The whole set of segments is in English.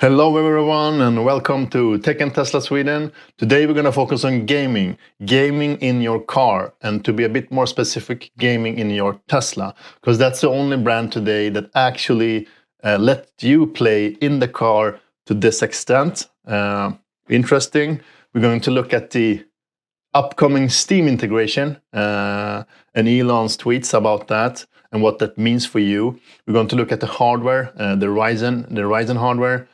Hello everyone and welcome to Tech and Tesla Sweden. Today we're going to focus on gaming in your car, and to be a bit more specific, gaming in your Tesla, because that's the only brand today that actually let you play in the car to this extent. Interesting. We're going to look at the upcoming Steam integration and Elon's tweets about that and what that means for you. We're going to look at the hardware, the Ryzen hardware.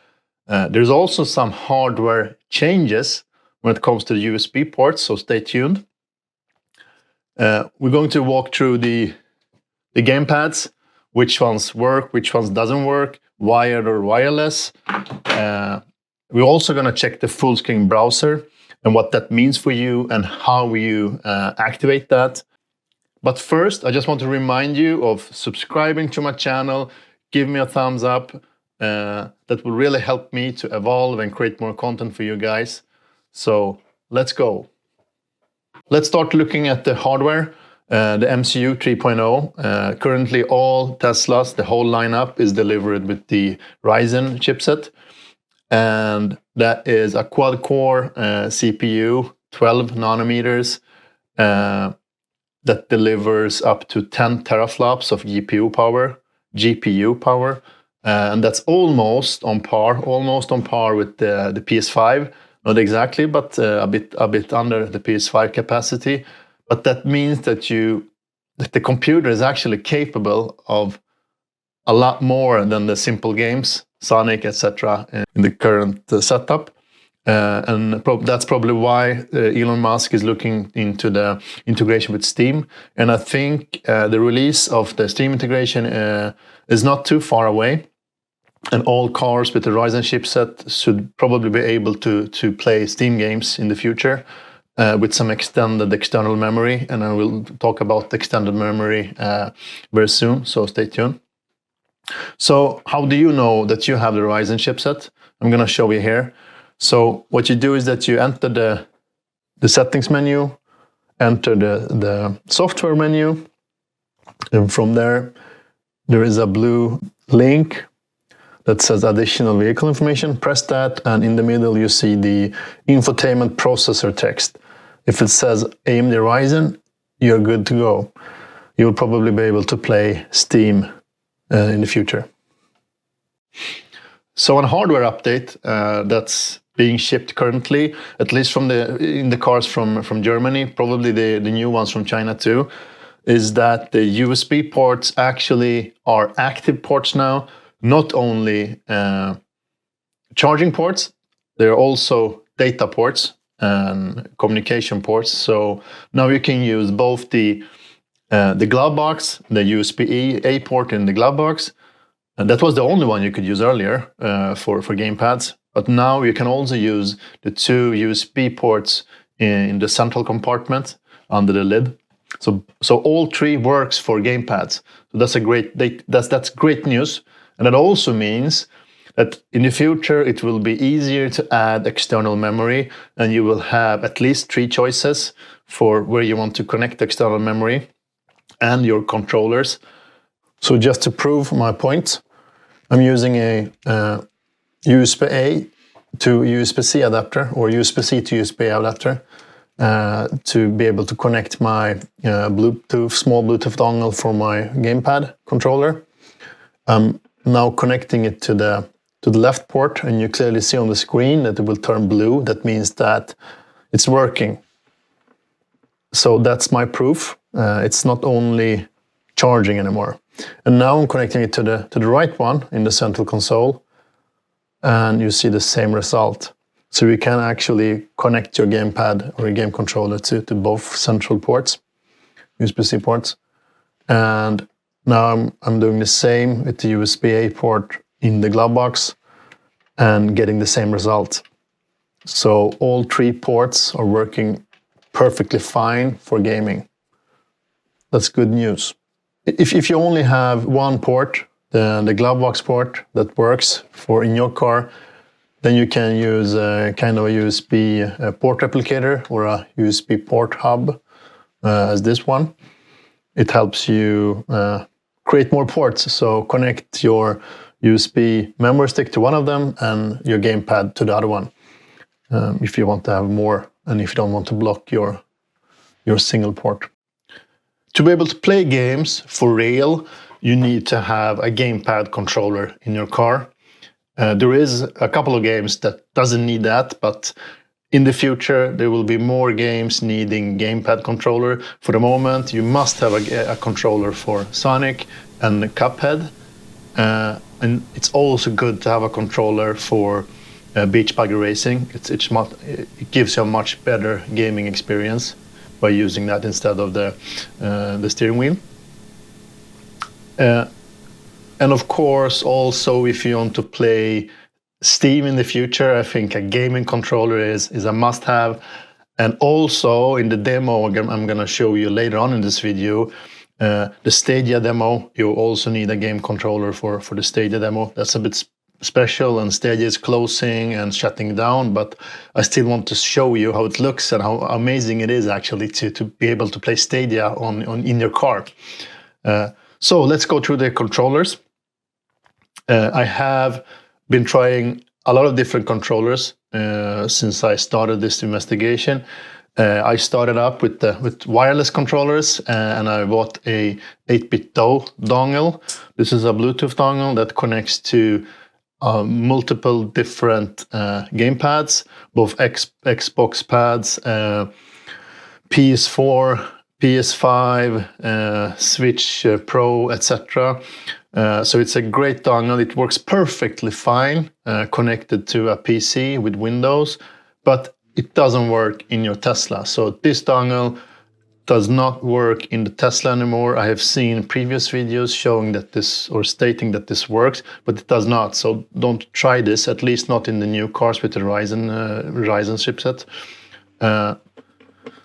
There's also some hardware changes when it comes to the USB ports, so stay tuned. We're going to walk through the gamepads, which ones work, which ones doesn't work, wired or wireless. We're also going to check the full screen browser and what that means for you and how you activate that. But first, I just want to remind you of subscribing to my channel. Give me a thumbs up. That will really help me to evolve and create more content for you guys. So let's go. Let's start looking at the hardware, the MCU 3.0. Currently all Teslas, the whole lineup is delivered with the Ryzen chipset. And that is a quad-core CPU, 12 nanometers, that delivers up to 10 teraflops of GPU power. And that's almost on par with the PS5. Not exactly, but a bit under the PS5 capacity. But that means that the computer is actually capable of a lot more than the simple games, Sonic, etc., in the current setup. And that's probably why Elon Musk is looking into the integration with Steam. And I think the release of the Steam integration is not too far away. And all cars with the Ryzen chipset should probably be able to play Steam games in the future with some extended external memory. And I will talk about the extended memory very soon, so stay tuned. So how do you know that you have the Ryzen chipset? I'm going to show you here. So what you do is that you enter the settings menu, enter the software menu, and from there is a blue link that says additional vehicle information. Press that, and in the middle you see the infotainment processor text. If it says AMD Ryzen, you're good to go. You'll probably be able to play Steam in the future. So, a hardware update that's being shipped currently, at least in the cars from Germany, probably the new ones from China too, is that the USB ports actually are active ports now. Not only charging ports, they're also data ports and communication ports. So now you can use both the glove box, the USB-A port in the glove box. And that was the only one you could use earlier for gamepads. But now you can also use the two USB ports in the central compartment under the lid. So all three works for gamepads. So that's great news. And that also means that in the future, it will be easier to add external memory, and you will have at least 3 choices for where you want to connect external memory and your controllers. So just to prove my point, I'm using a USB-A to USB-C adapter, or USB-C to USB-A adapter, to be able to connect my small Bluetooth dongle for my gamepad controller. Now connecting it to the left port, and you clearly see on the screen that it will turn blue. That means that it's working. So that's my proof. It's not only charging anymore. And now I'm connecting it to the right one in the central console, and you see the same result. So you can actually connect your gamepad or your game controller to both central ports, USB-C ports. And now I'm doing the same with the USB-A port in the glove box and getting the same result. So all 3 ports are working perfectly fine for gaming. That's good news. If you only have one port, the glove box port that works in your car, then you can use a kind of a USB port replicator or a USB port hub as this one. It helps you create more ports. So connect your USB memory stick to one of them and your gamepad to the other one, if you want to have more and if you don't want to block your single port. To be able to play games for real, you need to have a gamepad controller in your car. There is a couple of games that doesn't need that, but in the future there will be more games needing gamepad controller. For the moment, you must have a controller for Sonic and Cuphead, and it's also good to have a controller for Beach Buggy Racing. It gives you a much better gaming experience by using that instead of the steering wheel. And of course, also if you want to play Steam in the future, I think a gaming controller is a must-have. And also in the demo I'm going to show you later on in this video, the Stadia demo, you also need a game controller for the Stadia demo. That's a bit special, and Stadia is closing and shutting down, but I still want to show you how it looks and how amazing it is actually to be able to play Stadia in your car. So let's go through the controllers. I have been trying a lot of different controllers since I started this investigation. I started up with wireless controllers, and I bought a 8-bit dongle. This is a Bluetooth dongle that connects to multiple different gamepads, both Xbox pads, PS4, PS5, Switch Pro, etc. So it's a great dongle. It works perfectly fine connected to a PC with Windows, but it doesn't work in your Tesla. So this dongle does not work in the Tesla anymore. I have seen previous videos showing that this, or stating that this works, but it does not. So don't try this, at least not in the new cars with the Ryzen chipset.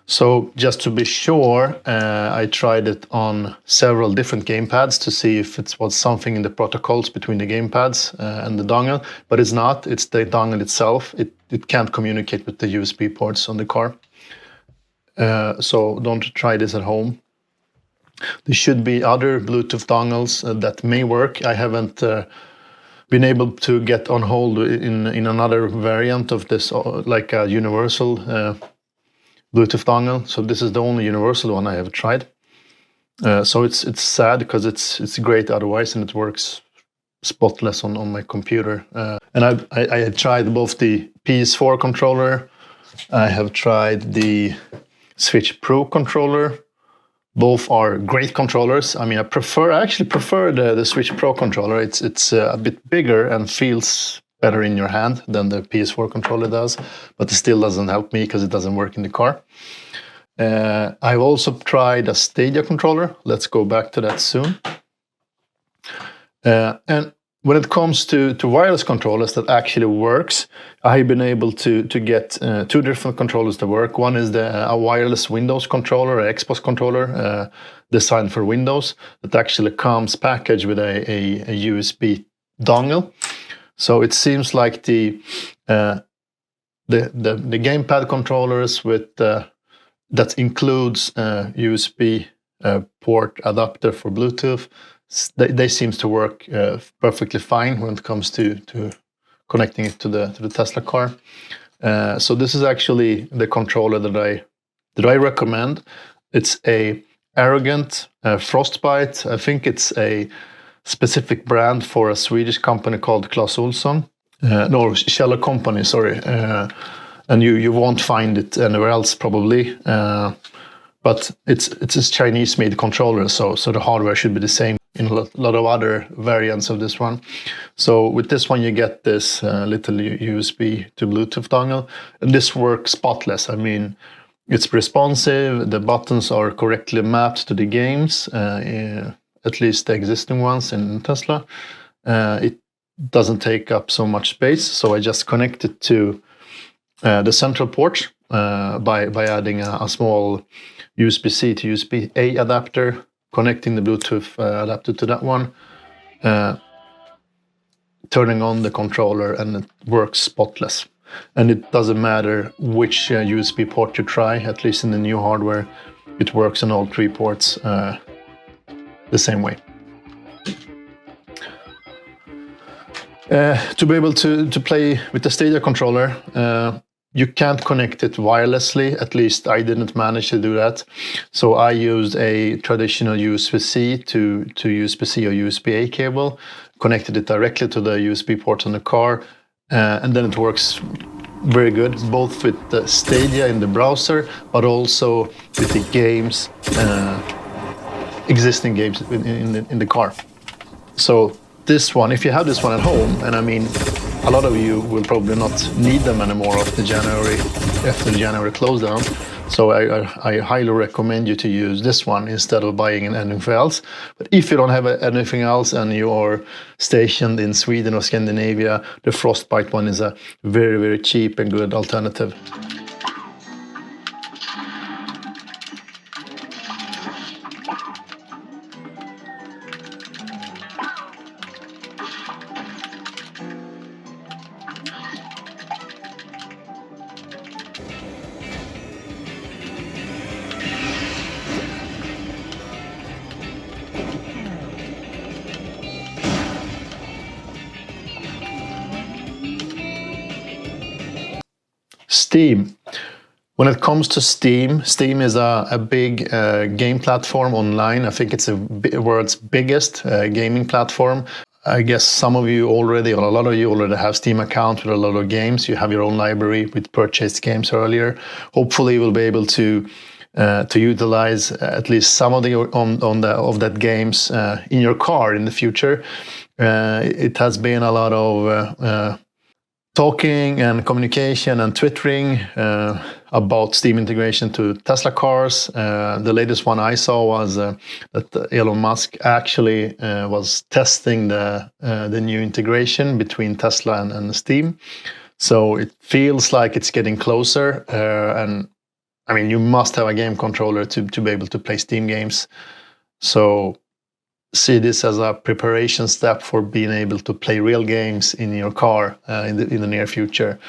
So just to be sure, I tried it on several different gamepads to see if it was something in the protocols between the gamepads and the dongle, but it's not. It's the dongle itself. It can't communicate with the USB ports on the car. So don't try this at home. There should be other Bluetooth dongles that may work. I haven't been able to get on hold in another variant of this, like a universal Bluetooth dongle. So this is the only universal one I have tried. So it's sad because it's great otherwise, and it works spotless on my computer. And I had tried both the PS4 controller. I have tried the Switch Pro controller. Both are great controllers. I mean, I actually prefer the Switch Pro controller. It's a bit bigger and feels better in your hand than the PS4 controller does, but it still doesn't help me because it doesn't work in the car. I've also tried a Stadia controller. Let's go back to that soon. And when it comes to wireless controllers that actually works, I've been able to get two different controllers that work. One is a wireless Windows controller, an Xbox controller designed for Windows that actually comes packaged with a USB dongle. So it seems like the gamepad controllers with that includes USB port adapter for Bluetooth. They seem to work perfectly fine when it comes to connecting it to the Tesla car. So this is actually the controller that I recommend. It's a Arrogant Frostbite. I think it's a specific brand for a Swedish company called Clas Ohlson. No, Kjell Company, sorry. And you won't find it anywhere else probably. But it's a Chinese-made controller, so the hardware should be the same in a lot of other variants of this one. So with this one, you get this little USB to Bluetooth dongle, and this works spotless. I mean, it's responsive. The buttons are correctly mapped to the games, at least the existing ones in Tesla. It doesn't take up so much space, so I just connect it to the central port by adding a small USB-C to USB-A adapter, connecting the Bluetooth adapter to that one, turning on the controller, and it works spotless. And it doesn't matter which USB port you try, at least in the new hardware, it works on all three ports the same way. To be able to play with the Stadia controller, you can't connect it wirelessly. At least I didn't manage to do that. So I used a traditional USB-C to USB-C or USB-A cable, connected it directly to the USB port on the car, and then it works very good, both with the Stadia in the browser, but also with the games, existing games in the car. So this one, if you have this one at home, and I mean, a lot of you will probably not need them anymore after the January close down. So I highly recommend you to use this one instead of buying anything else. But if you don't have anything else and you are stationed in Sweden or Scandinavia, the Frostbite one is a very, very cheap and good alternative. Steam. When it comes to Steam, Steam is a big game platform online. I think it's the world's biggest gaming platform. I guess some of you already, or a lot of you already have Steam account with a lot of games. You have your own library with purchased games earlier. Hopefully, you will be able to utilize at least some of of that games in your car in the future. It has been a lot of talking and communication and twittering about Steam integration to Tesla cars. The latest one I saw was that Elon Musk actually was testing the new integration between Tesla and Steam. So it feels like it's getting closer. And I mean, you must have a game controller to be able to play Steam games. So see this as a preparation step for being able to play real games in your car in the near future.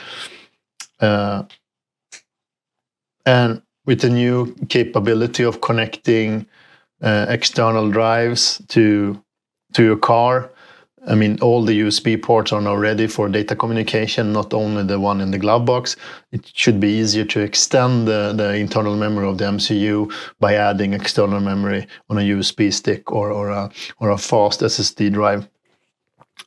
And with the new capability of connecting external drives to your car, I mean, all the USB ports are now ready for data communication, not only the one in the glove box. It should be easier to extend the internal memory of the MCU by adding external memory on a USB stick or a fast SSD drive.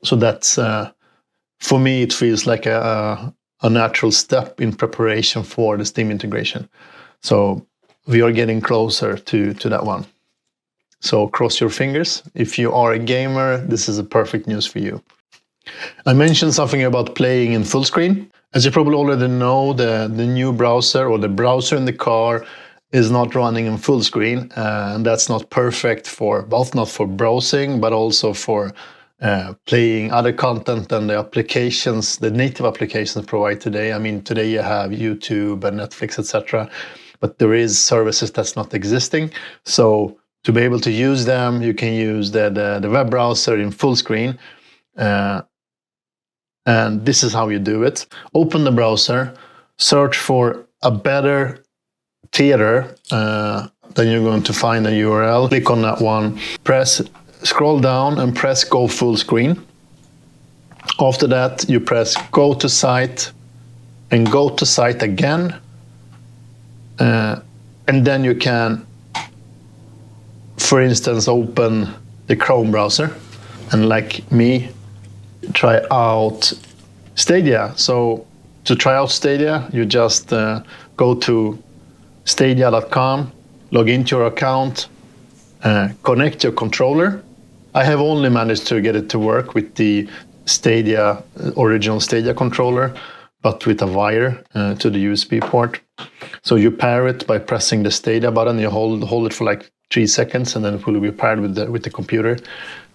So that's, for me, it feels like a natural step in preparation for the Steam integration. So we are getting closer to that one. So cross your fingers. If you are a gamer, this is a perfect news for you. I mentioned something about playing in full screen. As you probably already know, the new browser or the browser in the car is not running in full screen. And that's not perfect for both, not for browsing, but also for playing other content than the applications, the native applications provide today. I mean, today you have YouTube and Netflix, etc. But there is services that's not existing. So to be able to use them, you can use the web browser in full screen. And this is how you do it. Open the browser, search for a better theater, then you're going to find a URL. Click on that one, scroll down and press go full screen. After that, you press go to site and go to site again. And then you can, for instance, open the Chrome browser and, like me, try out Stadia. So to try out Stadia, you just go to stadia.com, log into your account, connect your controller. I have only managed to get it to work with the Stadia, original Stadia controller, but with a wire to the USB port. So you pair it by pressing the Stadia button. You hold it for like 3 seconds, and then it will be paired with the computer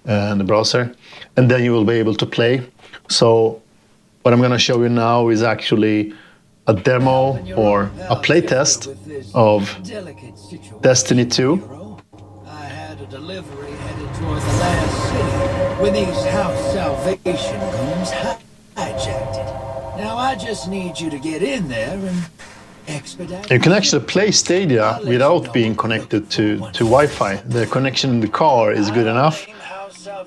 and the browser, and then you will be able to play. So what I'm going to show you now is actually a demo or a playtest of Destiny 2. I had a delivery headed toward the last city when these house salvation goons hijacked it. Now I just need you to get in there and expedite. You can actually play Stadia without being connected to Wi-Fi. The connection in the car is good enough.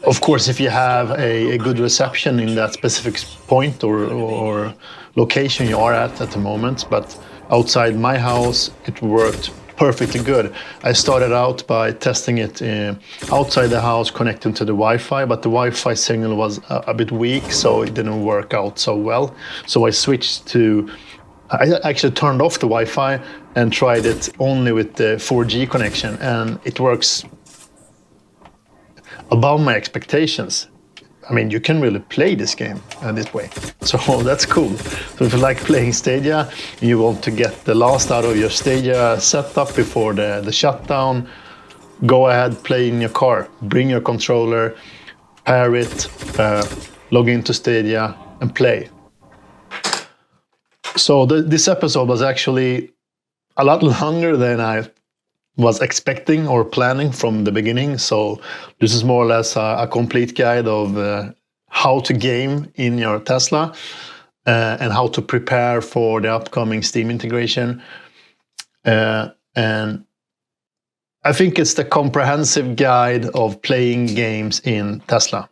Of course, if you have a good reception in that specific point or location you are at the moment, but outside my house, it worked perfectly good. I started out by testing it outside the house, connecting to the Wi-Fi, but the Wi-Fi signal was a bit weak, so it didn't work out so well. So I switched to, I actually turned off the Wi-Fi and tried it only with the 4G connection, and it works above my expectations. I mean, you can really play this game this way. So that's cool. So if you like playing Stadia, you want to get the last out of your Stadia setup before the shutdown, go ahead, play in your car. Bring your controller, pair it, log into Stadia, and play. So this episode was actually a lot longer than I was expecting or planning from the beginning. So this is more or less a complete guide of how to game in your Tesla and how to prepare for the upcoming Steam integration. And I think it's the comprehensive guide of playing games in Tesla.